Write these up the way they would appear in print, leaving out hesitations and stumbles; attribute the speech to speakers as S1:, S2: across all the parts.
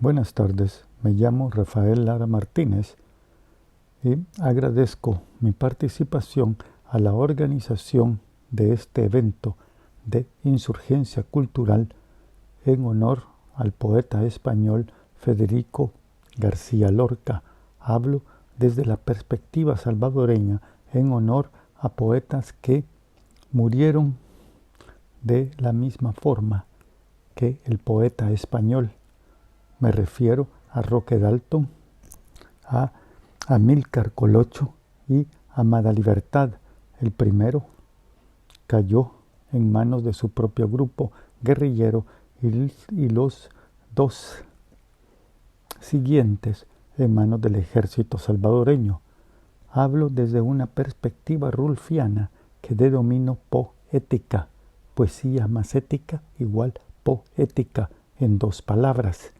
S1: Buenas tardes, me llamo Rafael Lara Martínez y agradezco mi participación a la organización de este evento de insurgencia cultural en honor al poeta español Federico García Lorca. Hablo desde la perspectiva salvadoreña en honor a poetas que murieron de la misma forma que el poeta español. Me refiero a Roque Dalton, a Amílcar Colocho y Amada Libertad. El primero cayó en manos de su propio grupo guerrillero y los dos siguientes en manos del ejército salvadoreño. Hablo desde una perspectiva rulfiana que denomino poética, poesía más ética igual poética en dos palabras.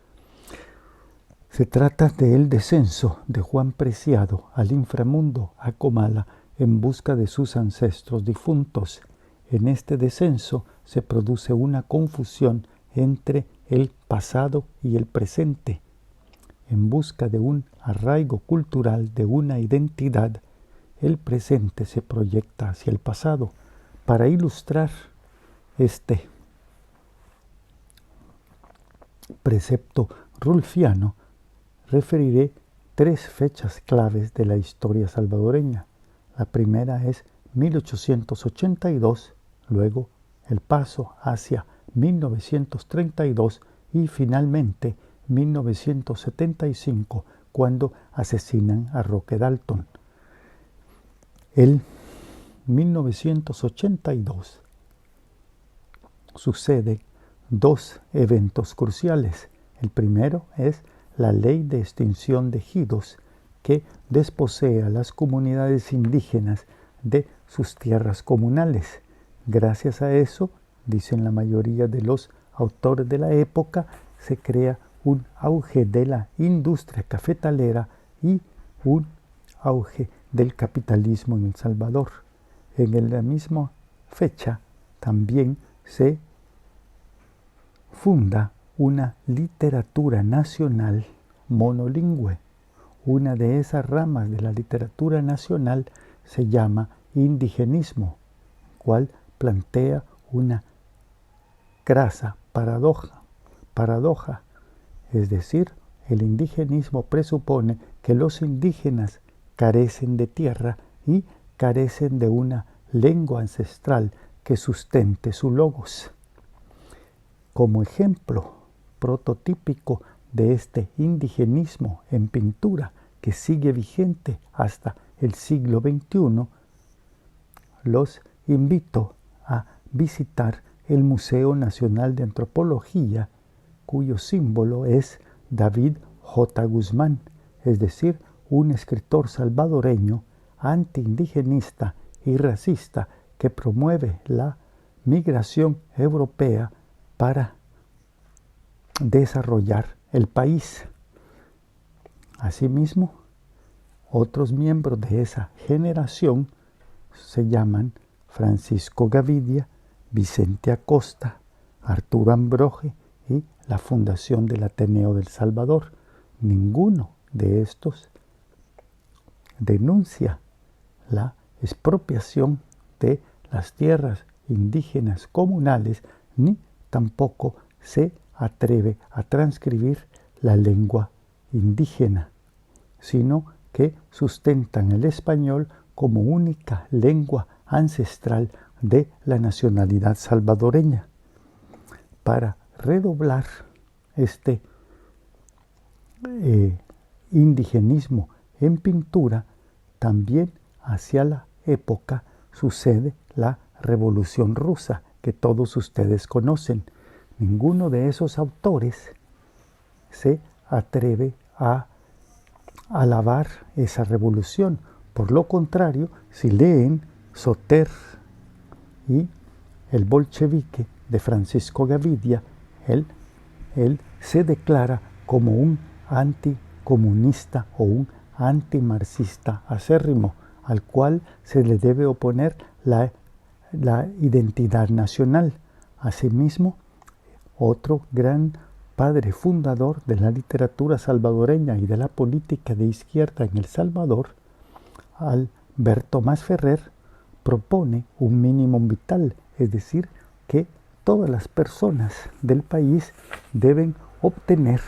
S1: Se trata del descenso de Juan Preciado al inframundo, a Comala, en busca de sus ancestros difuntos. En este descenso se produce una confusión entre el pasado y el presente. En busca de un arraigo cultural, de una identidad, el presente se proyecta hacia el pasado. Para ilustrar este precepto rulfiano, referiré tres fechas claves de la historia salvadoreña. La primera es 1882, luego el paso hacia 1932 y finalmente 1975, cuando asesinan a Roque Dalton. En 1982 suceden dos eventos cruciales. El primero es la ley de extinción de ejidos, que desposea a las comunidades indígenas de sus tierras comunales. Gracias a eso, dicen la mayoría de los autores de la época, se crea un auge de la industria cafetalera y un auge del capitalismo en El Salvador. En la misma fecha también se funda una literatura nacional monolingüe. Una de esas ramas de la literatura nacional se llama indigenismo, cual plantea una crasa paradoja. Es decir, el indigenismo presupone que los indígenas carecen de tierra y carecen de una lengua ancestral que sustente su logos. Como ejemplo prototípico de este indigenismo en pintura que sigue vigente hasta el siglo XXI, los invito a visitar el Museo Nacional de Antropología, cuyo símbolo es David J. Guzmán, es decir, un escritor salvadoreño antiindigenista y racista que promueve la migración europea para desarrollar el país. Asimismo, otros miembros de esa generación se llaman Francisco Gavidia, Vicente Acosta, Arturo Ambroge y la Fundación del Ateneo del Salvador. Ninguno de estos denuncia la expropiación de las tierras indígenas comunales, ni tampoco se atreve a transcribir la lengua indígena, sino que sustentan el español como única lengua ancestral de la nacionalidad salvadoreña. Para redoblar este indigenismo en pintura, también hacia la época sucede la Revolución Rusa, que todos ustedes conocen. Ninguno de esos autores se atreve a alabar esa revolución. Por lo contrario, si leen Soter y el bolchevique de Francisco Gavidia, él se declara como un anticomunista o un antimarxista acérrimo, al cual se le debe oponer la identidad nacional. Asimismo, otro gran padre fundador de la literatura salvadoreña y de la política de izquierda en El Salvador, Alberto Masferrer, propone un mínimo vital, es decir, que todas las personas del país deben obtener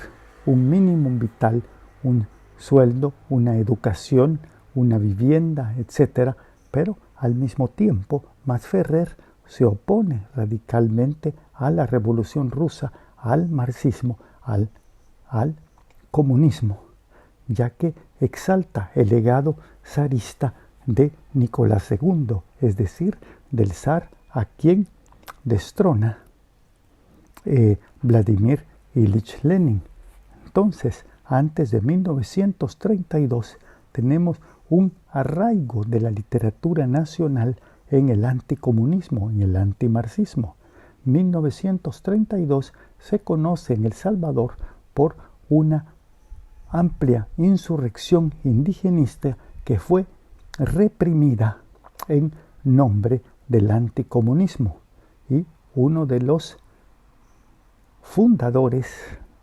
S1: un mínimo vital, un sueldo, una educación, una vivienda, etc. Pero al mismo tiempo, Masferrer se opone radicalmente a la Revolución Rusa, al marxismo, al comunismo, ya que exalta el legado zarista de Nicolás II, es decir, del zar a quien destrona Vladimir Ilich Lenin. Entonces, antes de 1932, tenemos un arraigo de la literatura nacional en el anticomunismo, en el antimarxismo. 1932 se conoce en El Salvador por una amplia insurrección indigenista que fue reprimida en nombre del anticomunismo, y uno de los fundadores,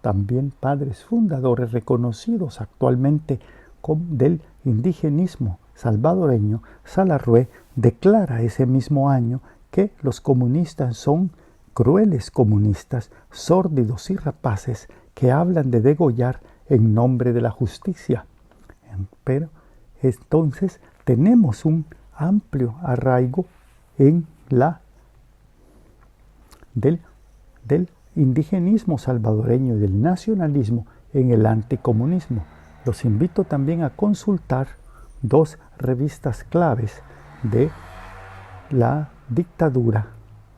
S1: también padres fundadores reconocidos actualmente del indigenismo salvadoreño, Salarrué, declara ese mismo año que los comunistas son crueles comunistas, sórdidos y rapaces que hablan de degollar en nombre de la justicia. Pero entonces tenemos un amplio arraigo en del indigenismo salvadoreño y del nacionalismo en el anticomunismo. Los invito también a consultar dos revistas claves de la dictadura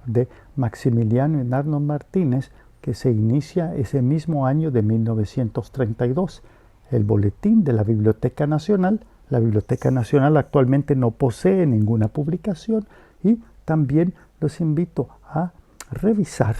S1: de Maximiliano Hernando Martínez, que se inicia ese mismo año de 1932. El Boletín de la Biblioteca Nacional. La Biblioteca Nacional actualmente no posee ninguna publicación, y también los invito a revisar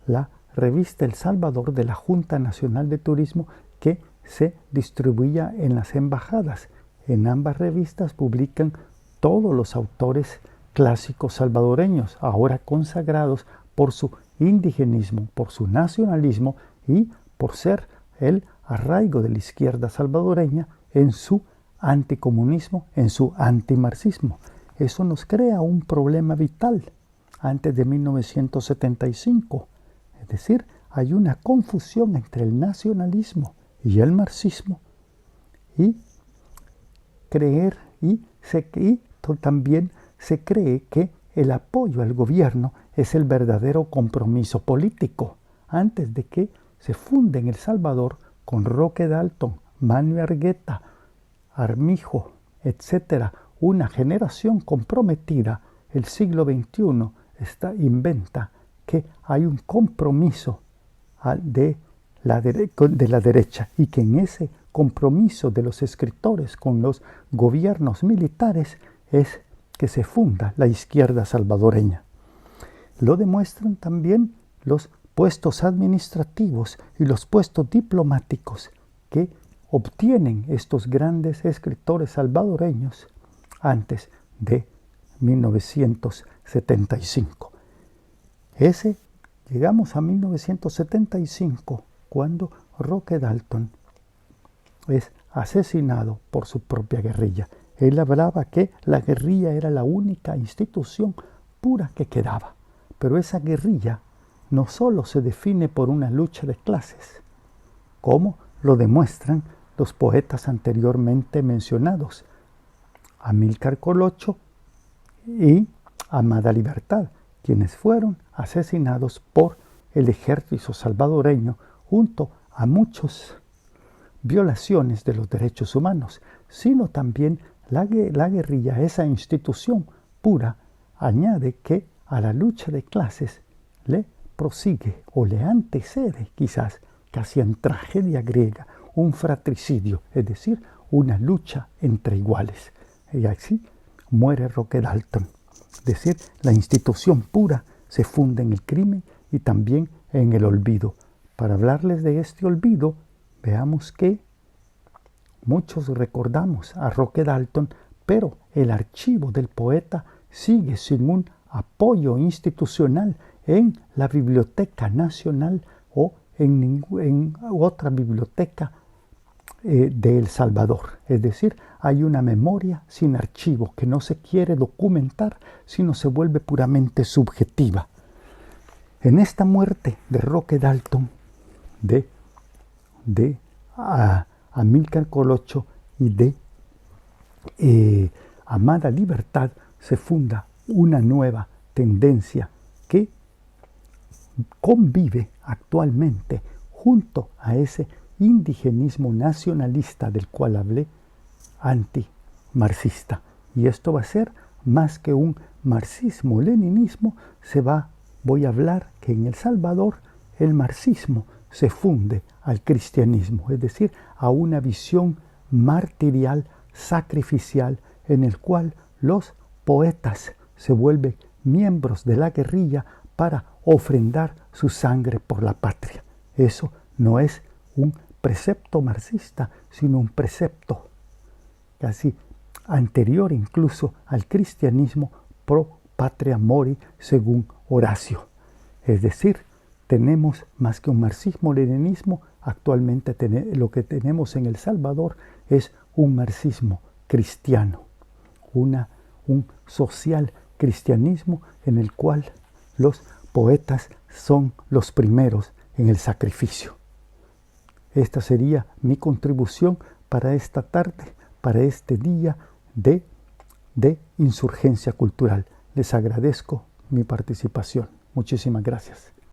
S1: la revista El Salvador de la Junta Nacional de Turismo, que se distribuía en las embajadas. En ambas revistas publican todos los autores clásicos salvadoreños, ahora consagrados por su indigenismo, por su nacionalismo y por ser el arraigo de la izquierda salvadoreña en su anticomunismo, en su antimarxismo. Eso nos crea un problema vital antes de 1975. Es decir, hay una confusión entre el nacionalismo y el marxismo, y también se cree que el apoyo al gobierno es el verdadero compromiso político. Antes de que se funde en El Salvador con Roque Dalton, Manuel Argueta, Armijo, etc., una generación comprometida, el siglo XXI inventa que hay un compromiso de la derecha, y que en ese compromiso de los escritores con los gobiernos militares es que se funda la izquierda salvadoreña. Lo demuestran también los puestos administrativos y los puestos diplomáticos que obtienen estos grandes escritores salvadoreños antes de 1975. Llegamos a 1975, cuando Roque Dalton es asesinado por su propia guerrilla. Él hablaba que la guerrilla era la única institución pura que quedaba. Pero esa guerrilla no solo se define por una lucha de clases, como lo demuestran los poetas anteriormente mencionados, Amílcar Colocho y Amada Libertad, quienes fueron asesinados por el ejército salvadoreño junto a muchas violaciones de los derechos humanos, sino también la guerrilla, esa institución pura, añade que a la lucha de clases le prosigue o le antecede, quizás casi en tragedia griega, un fratricidio, es decir, una lucha entre iguales. Y así muere Roque Dalton. Es decir, la institución pura se funda en el crimen y también en el olvido. Para hablarles de este olvido, veamos que muchos recordamos a Roque Dalton, pero el archivo del poeta sigue sin un apoyo institucional en la Biblioteca Nacional o en otra biblioteca de El Salvador. Es decir, hay una memoria sin archivo que no se quiere documentar, sino se vuelve puramente subjetiva. En esta muerte de Roque Dalton, de Amílcar Colocho y de Amada Libertad, se funda una nueva tendencia que convive actualmente junto a ese indigenismo nacionalista del cual hablé, anti-marxista. Y esto va a ser más que un marxismo-leninismo, voy a hablar que en El Salvador el marxismo se funde al cristianismo, es decir, a una visión martirial, sacrificial, en el cual los poetas se vuelven miembros de la guerrilla para ofrendar su sangre por la patria. Eso no es un precepto marxista, sino un precepto casi anterior incluso al cristianismo, pro patria mori, según Horacio. Es decir, tenemos más que un marxismo-leninismo, actualmente lo que tenemos en El Salvador es un marxismo cristiano, un social cristianismo en el cual los poetas son los primeros en el sacrificio. Esta sería mi contribución para esta tarde, para este día de insurgencia cultural. Les agradezco mi participación. Muchísimas gracias.